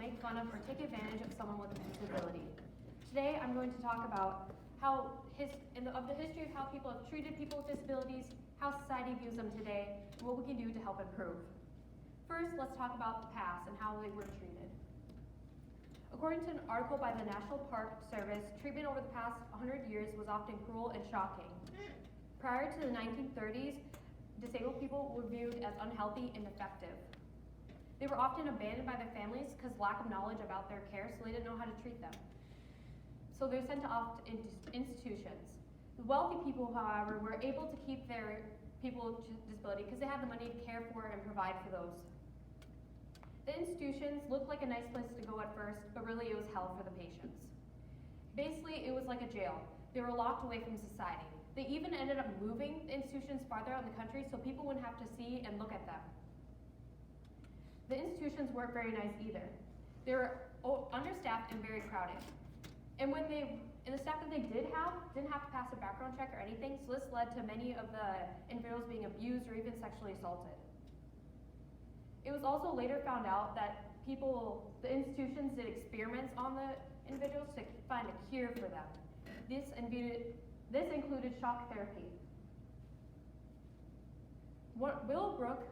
make fun of or take advantage of someone with a disability. Today, I'm going to talk about the history of how people have treated people with disabilities, how society views them today, and what we can do to help improve. First, let's talk about the past and how they were treated. According to an article by the National Park Service, treatment over the past 100 years was often cruel and shocking. Prior to the 1930s, disabled people were viewed as unhealthy and defective. They were often abandoned by their families because lack of knowledge about their care, so they didn't know how to treat them. So they're sent off to institutions. The wealthy people, however, were able to keep their people with disability because they had the money to care for and provide for those. The institutions looked like a nice place to go at first, but really it was hell for the patients. Basically, it was like a jail. They were locked away from society. They even ended up moving the institutions farther out in the country so people wouldn't have to see and look at them. The institutions weren't very nice either. They were understaffed and very crowded. And the staff that they didn't have to pass a background check or anything, so this led to many of the individuals being abused or even sexually assaulted. It was also later found out that the institutions did experiments on the individuals to find a cure for them. This included shock therapy. Willowbrook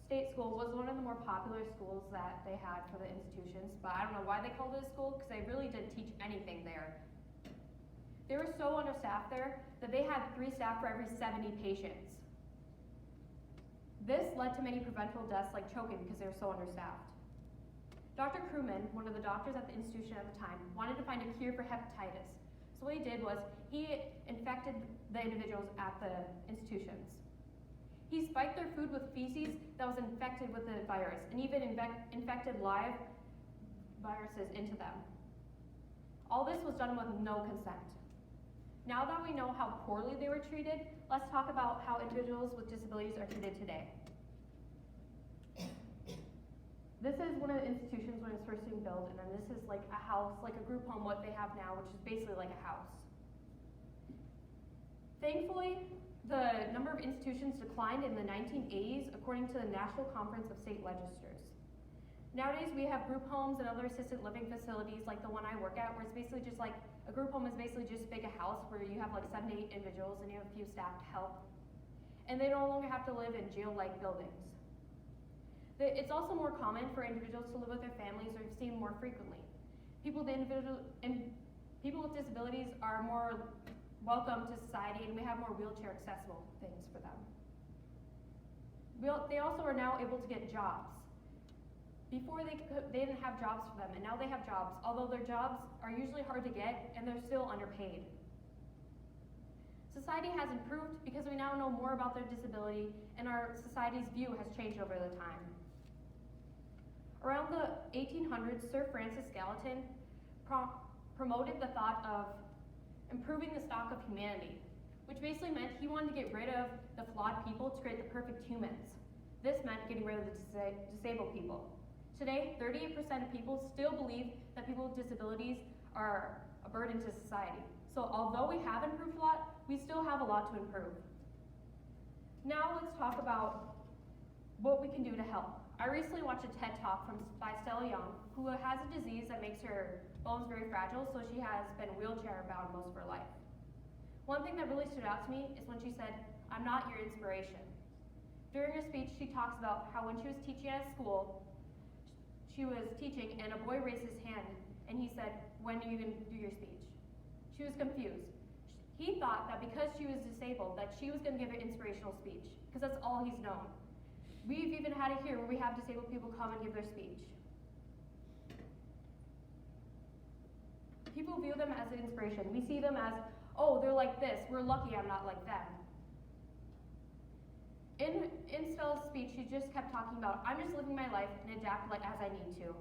State School was one of the more popular schools that they had for the institutions, but I don't know why they called it a school because they really didn't teach anything there. They were so understaffed there that they had 3 staff for every 70 patients. This led to many preventable deaths like choking because they were so understaffed. Dr. Crewman, one of the doctors at the institution at the time, wanted to find a cure for hepatitis. So what he did was he infected the individuals at the institutions. He spiked their food with feces that was infected with the virus and even infected live viruses into them. All this was done with no consent. Now that we know how poorly they were treated, let's talk about how individuals with disabilities are treated today. This is one of the institutions when it was first being built, and then this is like a house, like a group home, what they have now, which is basically like a house. Thankfully, the number of institutions declined in the 1980s according to the National Conference of State Legislatures. Nowadays, we have group homes and other assisted living facilities like the one I work at, where it's basically just like, a group home is basically just big a house where you have like 7 to 8 individuals and you have a few staff to help. And they no longer have to live in jail-like buildings. It's also more common for individuals to live with their families or seen more frequently. People with disabilities are more welcome to society, and we have more wheelchair accessible things for them. They also are now able to get jobs. Before they didn't have jobs for them, and now they have jobs, although their jobs are usually hard to get and they're still underpaid. Society has improved because we now know more about their disability, and our society's view has changed over the time. Around the 1800s, Sir Francis Galton promoted the thought of improving the stock of humanity, which basically meant he wanted to get rid of the flawed people to create the perfect humans. This meant getting rid of the disabled people. Today, 38% of people still believe that people with disabilities are a burden to society. So although we have improved a lot, we still have a lot to improve. Now let's talk about what we can do to help. I recently watched a TED Talk by Stella Young, who has a disease that makes her bones very fragile, so she has been wheelchair bound most of her life. One thing that really stood out to me is when she said, "I'm not your inspiration." During her speech, she talks about how when she was teaching at a school, she was teaching and a boy raised his hand and he said, "When are you going to do your speech?" She was confused. He thought that because she was disabled that she was going to give an inspirational speech, because that's all he's known. We've even had it here where we have disabled people come and give their speech. People view them as an inspiration. We see them as, oh, they're like this, we're lucky I'm not like them. In Stella's speech, she just kept talking about, I'm just living my life and adapt as I need to.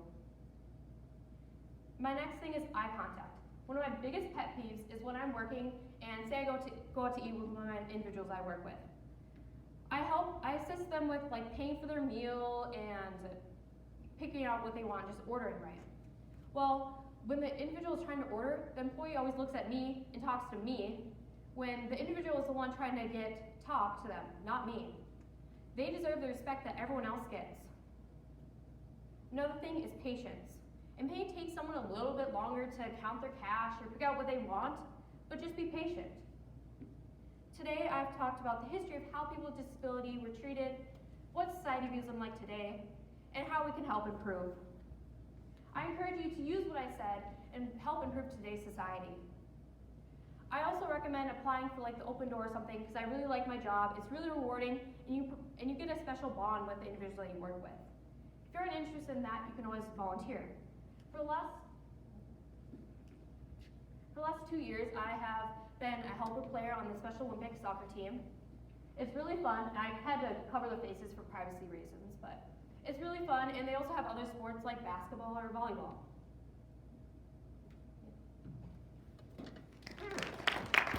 My next thing is eye contact. One of my biggest pet peeves is when I'm working and say I go out to eat with one of the individuals I work with. I assist them with paying for their meal and picking out what they want, just ordering right. Well, when the individual is trying to order, the employee always looks at me and talks to me, when the individual is the one trying to talk to them, not me. They deserve the respect that everyone else gets. Another thing is patience. It may take someone a little bit longer to count their cash or pick out what they want, but just be patient. Today, I've talked about the history of how people with disability were treated, what society views them like today, and how we can help improve. I encourage you to use what I said and help improve today's society. I also recommend applying for like the open door or something because I really like my job. It's really rewarding, and you get a special bond with the individual that you work with. If you're interested in that, you can always volunteer. For the last 2 years, I have been a helper player on the Special Olympics soccer team. It's really fun, and I had to cover the faces for privacy reasons, but it's really fun, and they also have other sports like basketball or volleyball.